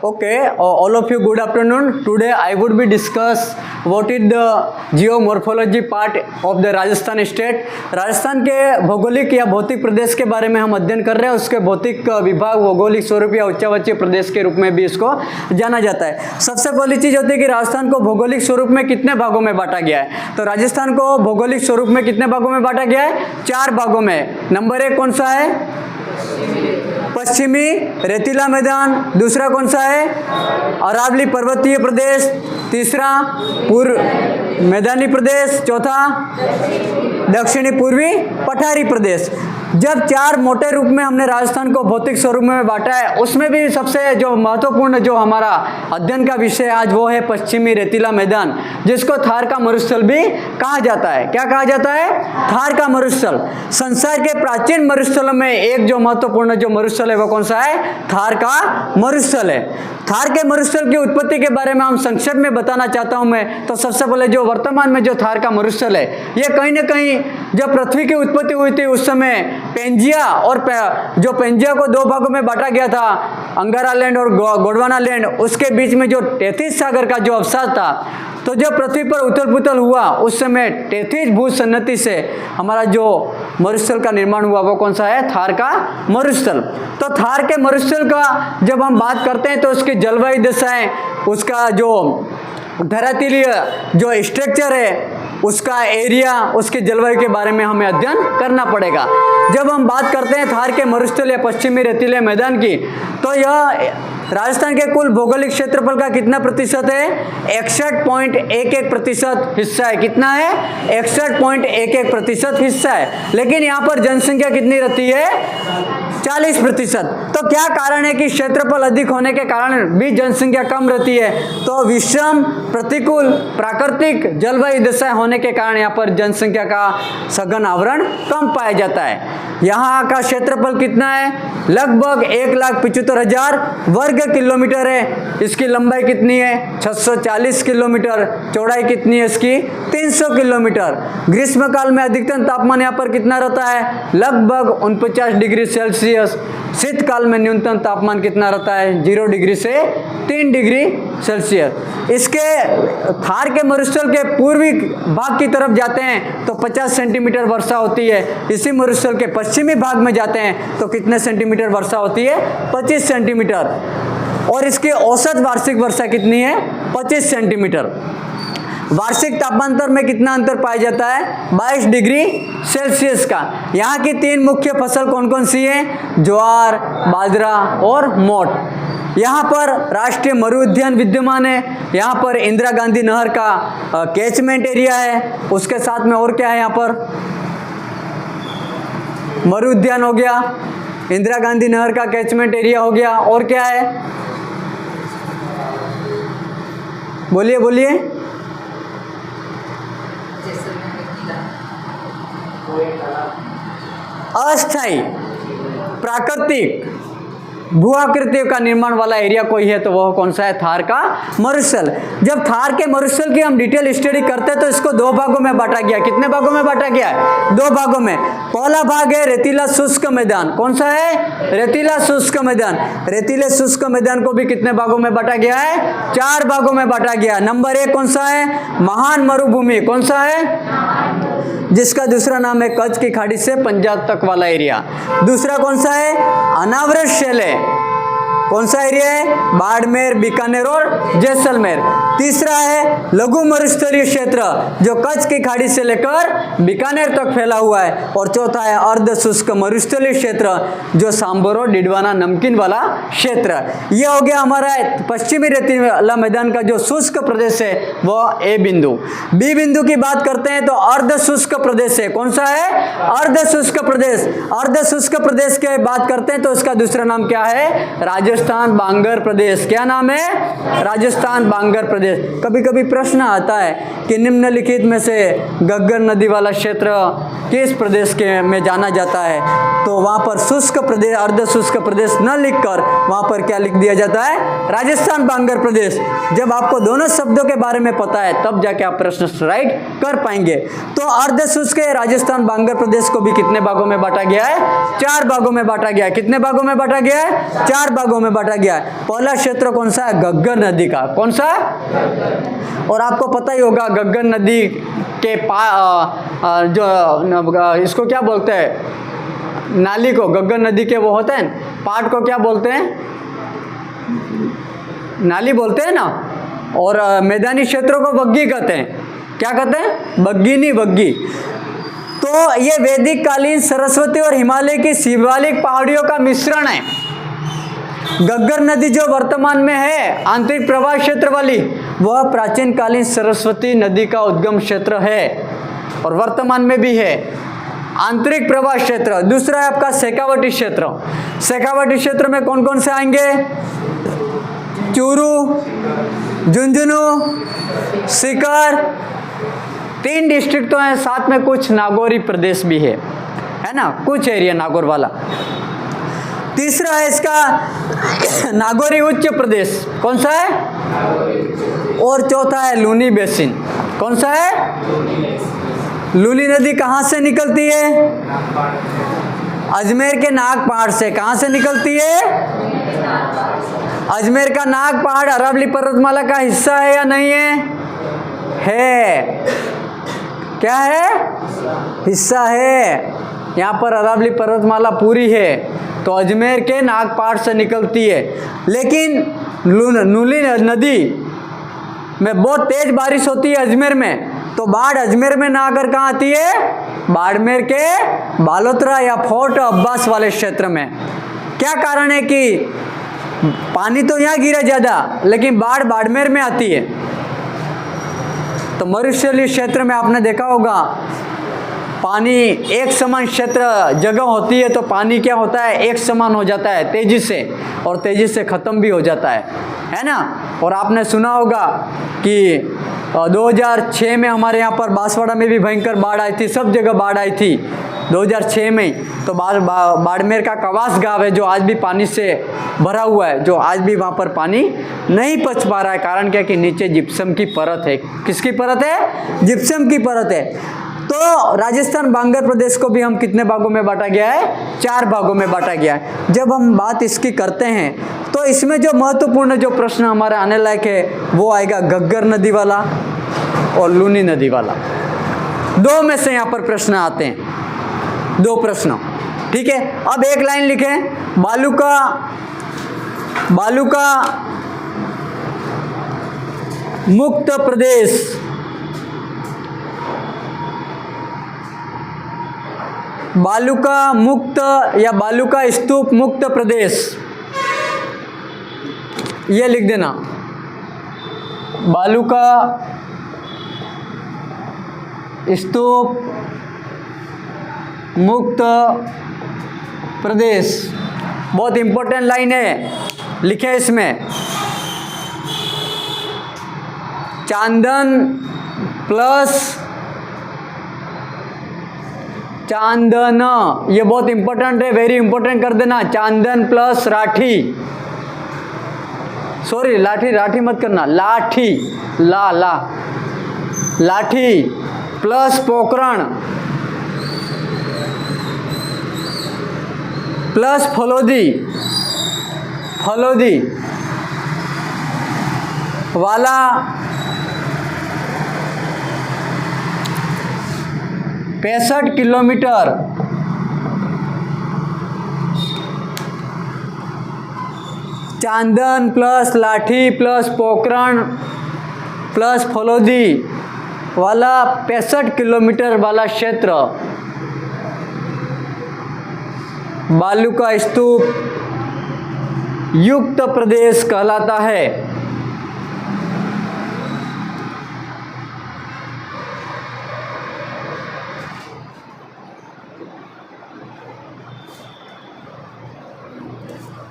Okay, all of you, good afternoon. Today I would be discuss what is the geomorphology part of the Rajasthan state. Rajasthan के भौगोलिक या भौतिक प्रदेश के बारे में हम अध्ययन कर रहे हैं. उसके भौतिक विभाग भौगोलिक स्वरूप या उच्चावचीय प्रदेश के रूप में भी इसको जाना जाता है. सबसे पहली चीज़ होती है कि राजस्थान को भौगोलिक स्वरूप में कितने भागों में बांटा गया है. तो राजस्थान को भौगोलिक स्वरूप में कितने भागों में बांटा गया है? 4 भागों में. नंबर 1 कौन सा है? पश्चिमी रेतीला मैदान. दूसरा कौन सा है? अरावली पर्वतीय प्रदेश. तीसरा पूर्व मैदानी प्रदेश. चौथा दक्षिणी पूर्वी पठारी प्रदेश. जब 4 मोटे रूप में हमने राजस्थान को भौतिक स्वरूप में बांटा है, उसमें भी सबसे जो महत्वपूर्ण जो हमारा अध्ययन का विषय आज वो है पश्चिमी रेतीला मैदान, जिसको थार का मरुस्थल भी कहा जाता है. क्या कहा जाता है? थार का मरुस्थल. संसार के प्राचीन मरुस्थलों में एक जो महत्वपूर्ण जो मरुस्थल है वो कौन सा है? थार का मरुस्थल है. थार के मरुस्थल की उत्पत्ति के बारे में हम संक्षेप में बताना चाहता हूं मैं. तो सबसे पहले जो वर्तमान में जो थार का मरुस्थल है, ये कहीं ना कहीं जब पृथ्वी की उत्पत्ति हुई थी उस समय पेंजिया और जो पेंजिया को 2 भागों में बांटा गया था, अंगारा लैंड और गोंडवाना लैंड, उसके बीच में जो तेथिस सागर का जो अवसाद था, तो जब पृथ्वी पर उथल पुथल हुआ उस समय तेथिस भूसन्नति से हमारा जो मरुस्थल का निर्माण हुआ वो कौन सा है? थार का मरुस्थल. तो थार के मरुस्थल का जब हम बात करते हैं तो उसकी जलवायु दशाएं, उसका जो धरातलीय जो स्ट्रक्चर है, उसका एरिया, उसकी जलवायु के बारे में हमें अध्ययन करना पड़ेगा. जब हम बात करते हैं थार के मरुस्थल या पश्चिमी रेतीले मैदान की, तो यह राजस्थान के कुल भौगोलिक क्षेत्रफल का कितना प्रतिशत है? 61.11% हिस्सा है. कितना है? 61.11% हिस्सा है. लेकिन यहाँ पर जनसंख्या कितनी रहती है? 40%. तो क्या कारण है कि क्षेत्रफल अधिक होने के कारण भी जनसंख्या कम रहती है? तो विषम प्रतिकूल प्राकृतिक जलवायु दशा होने के कारण यहाँ पर जनसंख्या का सघन आवरण कम पाया जाता है. यहाँ का क्षेत्रफल कितना है? लगभग 1,75,000 वर्ग किलोमीटर है. इसकी लंबाई कितनी है? 640 किलोमीटर. चौड़ाई कितनी है इसकी? 300 किलोमीटर. ग्रीष्म काल में अधिकतम तापमान यहाँ पर कितना रहता है? लगभग 49 डिग्री सेल्सियस. शीतकाल में न्यूनतम तापमान कितना रहता है? 0 डिग्री से 3 डिग्री सेल्सियस. इसके थार के मरुस्थल के पूर्वी भाग की तरफ जाते हैं तो 50 सेंटीमीटर वर्षा होती है. इसी मरुस्थल के पश्चिमी भाग में जाते हैं तो कितने सेंटीमीटर वर्षा होती है? 25 सेंटीमीटर. और इसकी औसत वार्षिक वर्षा कितनी है? 25 सेंटीमीटर. वार्षिक तापांतर में कितना अंतर पाया जाता है? 22 डिग्री सेल्सियस का. यहाँ की 3 मुख्य फसल कौन कौन सी है? ज्वार, बाजरा और मोट. यहाँ पर राष्ट्रीय मरु उद्यान विद्यमान है. यहाँ पर इंदिरा गांधी नहर का कैचमेंट एरिया है. उसके साथ में और क्या है? यहाँ पर मरु उद्यान हो गया, इंदिरा गांधी नहर का कैचमेंट एरिया हो गया, और क्या है? बोलिए बोलिए. अस्थायी प्राकृतिक भूआकृतियों का निर्माण वाला एरिया कोई है तो वह कौन सा है? थार का मरुस्थल. जब थार के मरुस्थल की हम डिटेल स्टडी करते हैं तो इसको 2 भागों में बांटा गया. कितने भागों में बांटा गया है? 2 भागों में. पहला भाग है रेतीला शुष्क मैदान. कौन सा है? रेतीला शुष्क मैदान. रेतीले शुष्क मैदान को भी कितने भागों में बांटा गया है? 4 भागों में बांटा गया. नंबर 1 कौन सा है? महान मरुभूमि. कौन सा है? जिसका दूसरा नाम है कच्छ की खाड़ी से पंजाब तक वाला एरिया. दूसरा कौन सा है? अनावृत शैले. कौन सा एरिया है? बाड़मेर, बीकानेर और जैसलमेर. तीसरा है लघु मरुस्थलीय क्षेत्र, जो कच्छ की खाड़ी से लेकर बीकानेर तक फैला हुआ है. और चौथा है अर्ध शुष्क मरुस्थलीय क्षेत्र, जो सांबोरो, डिडवाना, नमकीन वाला क्षेत्र. ये हो गया हमारा पश्चिमी रेतीला मैदान का जो शुष्क प्रदेश है वो ए बिंदु. बी बिंदु की बात करते हैं तो अर्ध शुष्क प्रदेश है. कौन सा है? अर्ध शुष्क प्रदेश. अर्ध शुष्क प्रदेश की बात करते हैं तो उसका दूसरा नाम क्या है? राजस्थान बांगर प्रदेश. क्या नाम है? राजस्थान बांगर प्रदेश. प्रदेश। कभी कभी प्रश्न आता है कि निम्नलिखित में से घग्गर नदी वाला क्षेत्र किस प्रदेश के में जाना जाता है, तो वहाँ पर शुष्क प्रदेश, अर्ध शुष्क प्रदेश न लिखकर वहाँ पर क्या लिख दिया जाता है, राजस्थान बांगर प्रदेश। जब आपको दोनों शब्दों के बारे में पता है तब जाके आप प्रश्न राइट कर पाएंगे। तो अर्ध शुष्क राजस्थान बांगर प्रदेश को भी कितने भागों में बांटा गया है, 4 भागों में बांटा गया है। कितने भागों में बांटा गया है, 4 भागों में बांटा गया है। पहला क्षेत्र कौन सा है, घग्गर नदी का। कौन सा, और आपको पता ही होगा घग्गर नदी के जो इसको क्या बोलते हैं, नाली को, घग्गर नदी के वो होते हैं पार्ट को क्या बोलते हैं, नाली बोलते हैं ना, और मैदानी क्षेत्रों को बग्गी कहते हैं। क्या कहते हैं, बग्गी नहीं बग्गी। तो ये वैदिक कालीन सरस्वती और हिमालय की शिवालिक पहाड़ियों का मिश्रण है। घग्गर नदी जो वर्तमान में है आंतरिक प्रवाह क्षेत्र वाली, वह प्राचीन कालीन सरस्वती नदी का उद्गम क्षेत्र है और वर्तमान में भी है आंतरिक प्रवाह क्षेत्र। दूसरा है आपका शेखावटी क्षेत्र। शेखावटी क्षेत्र में कौन कौन से आएंगे, चूरू, झुंझुनू, सीकर, 3 डिस्ट्रिक्ट तो हैं, साथ में कुछ नागौरी प्रदेश भी है ना, कुछ एरिया नागौर वाला। तीसरा है इसका नागौरी उच्च प्रदेश। कौन सा है, और चौथा है लूनी बेसिन। कौन सा है, लूनी नदी कहाँ से निकलती है, अजमेर के नाग पहाड़ से। कहाँ से निकलती है, अजमेर का नाग पहाड़ अरावली पर्वतमाला का हिस्सा है या नहीं है? क्या है, हिस्सा है। यहाँ पर अरावली पर्वतमाला पूरी है, तो अजमेर के नाग पहाड़ से निकलती है। लेकिन लूनी नदी में बहुत तेज बारिश होती है अजमेर में, तो बाढ़ अजमेर में ना आकर कहाँ आती है, बाड़मेर के बालोतरा या फोर्ट अब्बास वाले क्षेत्र में। क्या कारण है कि पानी तो यहाँ गिरा ज़्यादा लेकिन बाढ़ बाड़मेर में आती है। तो मरुस्थलीय क्षेत्र में आपने देखा होगा पानी एक समान क्षेत्र जगह होती है तो पानी क्या होता है, एक समान हो जाता है तेजी से, और तेजी से ख़त्म भी हो जाता है ना। और आपने सुना होगा कि 2006 में हमारे यहाँ पर बांसवाड़ा में भी भयंकर बाढ़ आई थी, सब जगह बाढ़ आई थी 2006 में। तो बाड़मेर का कवास गांव है जो आज भी पानी से भरा हुआ है, जो आज भी वहाँ पर पानी नहीं पच पा रहा है। कारण क्या कि नीचे जिप्सम की परत है। किसकी परत है, जिप्सम की परत है। तो राजस्थान बांगर प्रदेश को भी हम कितने भागों में बांटा गया है, 4 भागों में बांटा गया है। जब हम बात इसकी करते हैं तो इसमें जो महत्वपूर्ण जो प्रश्न हमारा आने लायक है वो आएगा घग्गर नदी वाला और लूनी नदी वाला। 2 में से यहाँ पर प्रश्न आते हैं, 2 प्रश्न, ठीक है। अब एक लाइन लिखें, बालू का मुक्त प्रदेश, बालू का मुक्त या बालू का स्तूप मुक्त प्रदेश, ये लिख देना। बालू का स्तूप मुक्त प्रदेश, बहुत इंपॉर्टेंट लाइन है, लिखे इसमें चांदन प्लस चांदन, ये बहुत इंपॉर्टेंट है, वेरी इंपॉर्टेंट कर देना। चांदन प्लस राठी, सॉरी राठी मत करना, लाठी, लाठी प्लस पोकरण प्लस फलोदी वाला 65 किलोमीटर चांदन प्लस लाठी प्लस पोकरण प्लस फलोदी वाला 65 किलोमीटर वाला क्षेत्र बालू का स्तूप युक्त प्रदेश कहलाता है।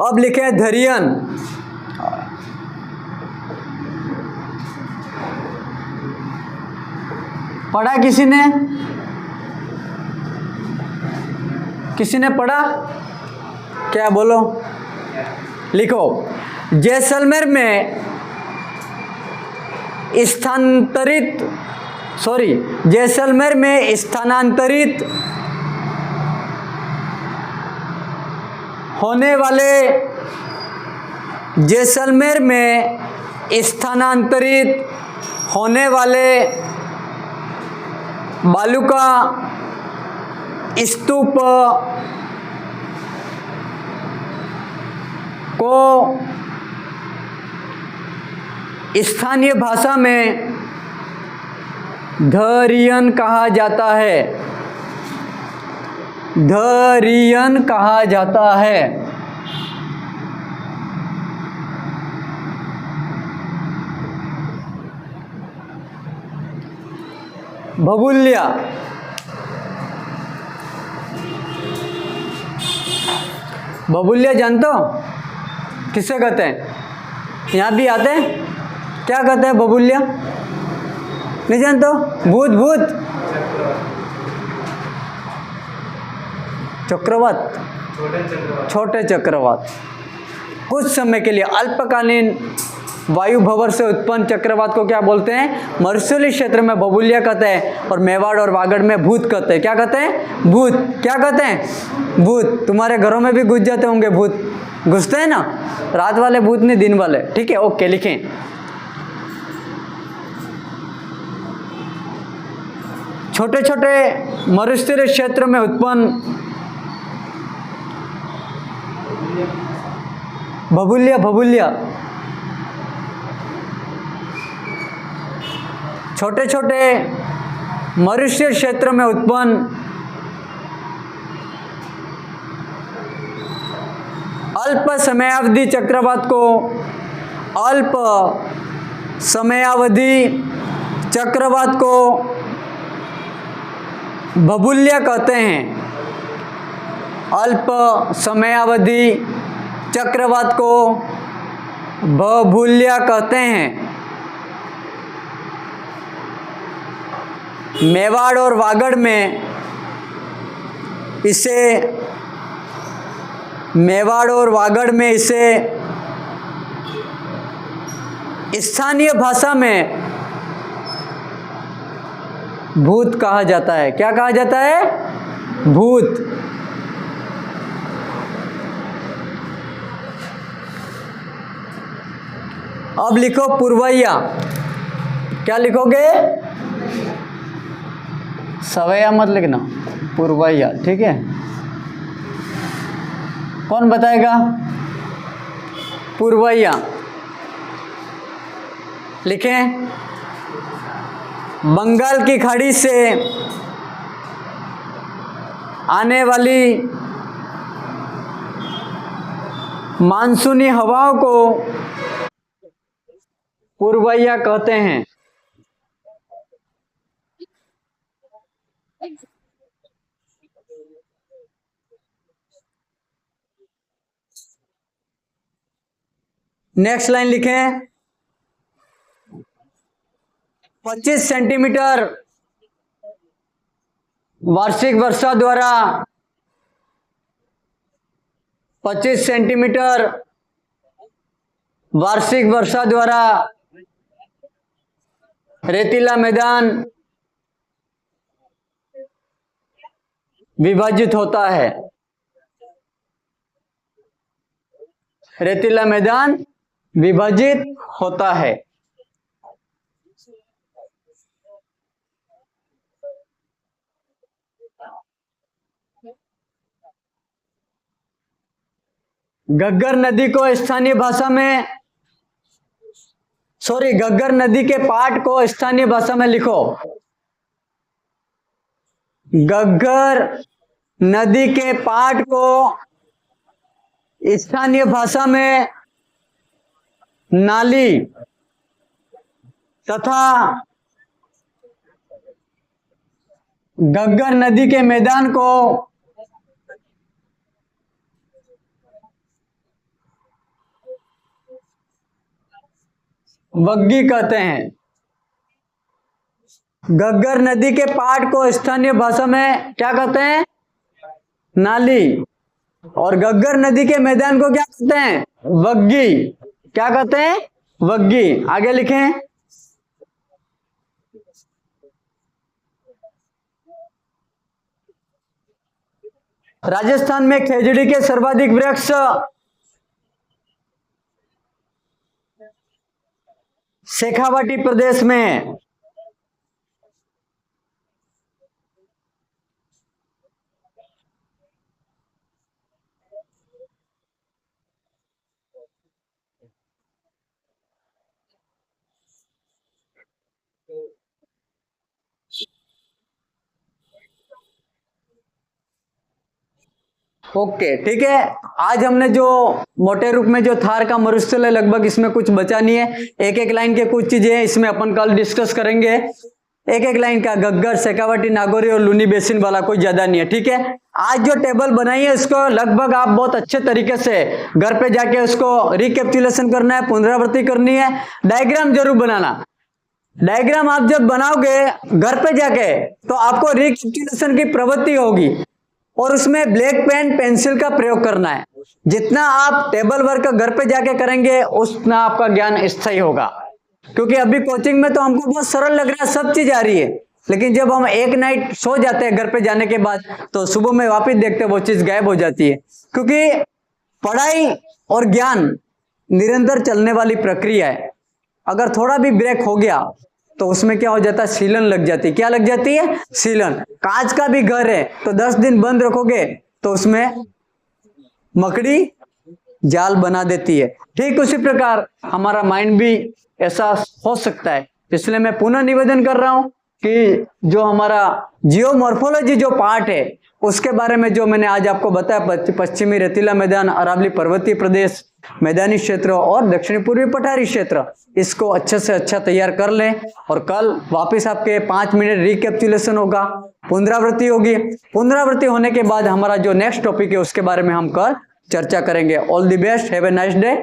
अब लिखे धरियन, पढ़ा किसी ने? किसी ने पढ़ा क्या? बोलो, लिखो। जैसलमेर में जैसलमेर में स्थानांतरित होने वाले जैसलमेर में स्थानांतरित होने वाले बालू का स्तूप को स्थानीय भाषा में धरियन कहा जाता है। धरियन कहा जाता है। भबूलिया, भबूलिया जानते हो किसे कहते हैं? यहाँ भी आते हैं, क्या कहते हैं भबूलिया? नहीं जानते हो? भूत, भूत, चक्रवात, छोटे चक्रवात। कुछ समय के लिए अल्पकालीन वायु भंवर से उत्पन्न चक्रवात को क्या बोलते हैं? मरुस्थलीय क्षेत्र में भबूलिया कहते हैं, और मेवाड़ और वागड़ में भूत कहते हैं। क्या कहते हैं? भूत। क्या कहते हैं? भूत। तुम्हारे घरों में भी घुस जाते होंगे भूत, घुसते हैं ना? रात वाले भूत नहीं, दिन वाले। ठीक है, ओके, लिखें। छोटे छोटे मरुस्थलीय क्षेत्र में उत्पन्न भबूलिया, भबूलिया, छोटे छोटे मरुस्थलीय क्षेत्र में उत्पन्न अल्प समयावधि चक्रवात को अल्प समयावधि चक्रवात को भबूलिया कहते हैं। अल्प समयावधि चक्रवात को भबूलिया कहते हैं। मेवाड़ और वागड़ में इसे स्थानीय भाषा में भूत कहा जाता है। क्या कहा जाता है? भूत। अब लिखो पुरवैया। क्या लिखोगे? सवैया मत लिखना, पुरवैया। ठीक है, कौन बताएगा? पुरवैया लिखें। बंगाल की खाड़ी से आने वाली मानसूनी हवाओं को पुरवैया कहते हैं। नेक्स्ट लाइन लिखें। 25 सेंटीमीटर वार्षिक वर्षा द्वारा 25 सेंटीमीटर वार्षिक वर्षा द्वारा रेतीला मैदान विभाजित होता है। रेतीला मैदान विभाजित होता है। घग्गर नदी को स्थानीय भाषा में घग्गर नदी के पाठ को स्थानीय भाषा में लिखो। घग्गर नदी के पाठ को स्थानीय भाषा में नाली तथा घग्गर नदी के मैदान को वग्गी कहते हैं। घग्गर नदी के पाट को स्थानीय भाषा में क्या कहते हैं? नाली। और घग्गर नदी के मैदान को क्या कहते हैं? वग्गी। क्या कहते हैं? वग्गी। आगे लिखें। राजस्थान में खेजड़ी के सर्वाधिक वृक्ष शेखावाटी प्रदेश में। ओके, ठीक है। आज हमने जो मोटे रूप में जो थार का मरुस्थल है, लगभग इसमें कुछ बचा नहीं है। एक एक लाइन के कुछ चीजें इसमें अपन कल डिस्कस करेंगे। एक एक लाइन का घग्गर, शेखावाटी, नागौरी और लूनी बेसिन वाला कोई ज्यादा नहीं है, ठीक है। आज जो टेबल बनाई है इसको लगभग आप बहुत अच्छे तरीके से घर पे जाके उसको रिकैपिचुलेशन करना है, पुनरावृत्ति करनी है, डायग्राम जरूर बनाना। डायग्राम आप जब बनाओगे घर पे जाके तो आपको रिकैपिचुलेशन की प्रवृत्ति होगी और उसमें ब्लैक पेन पेंसिल का प्रयोग करना है। जितना आप टेबल वर्क घर पे जाके करेंगे उतना आपका ज्ञान स्थायी होगा। क्योंकि अभी कोचिंग में तो हमको बहुत सरल लग रहा है, सब चीज आ रही है, लेकिन जब हम एक नाइट सो जाते हैं घर पे जाने के बाद तो सुबह में वापस देखते हैं वो चीज गायब हो जाती है। क्योंकि पढ़ाई और ज्ञान निरंतर चलने वाली प्रक्रिया है। अगर थोड़ा भी ब्रेक हो गया तो उसमें क्या हो जाता है? सीलन लग जाती है। क्या लग जाती है? सीलन। कांच का भी घर है तो 10 दिन बंद रखोगे तो उसमें मकड़ी जाल बना देती है। ठीक उसी प्रकार हमारा माइंड भी ऐसा हो सकता है। इसलिए मैं पुनः निवेदन कर रहा हूं कि जो हमारा जियोमॉर्फोलॉजी जो पार्ट है उसके बारे में जो मैंने आज आपको बताया, पश्चिमी रेतीला मैदान, अरावली पर्वतीय प्रदेश, मैदानी क्षेत्र और दक्षिणी पूर्वी पठारी क्षेत्र, इसको अच्छे से अच्छा तैयार कर लें। और कल वापस आपके 5 मिनट रिकैपिचुलेशन होगा, पुनरावृत्ति होगी। पुनरावृत्ति होने के बाद हमारा जो नेक्स्ट टॉपिक है उसके बारे में हम कल चर्चा करेंगे। All the best, have a nice day.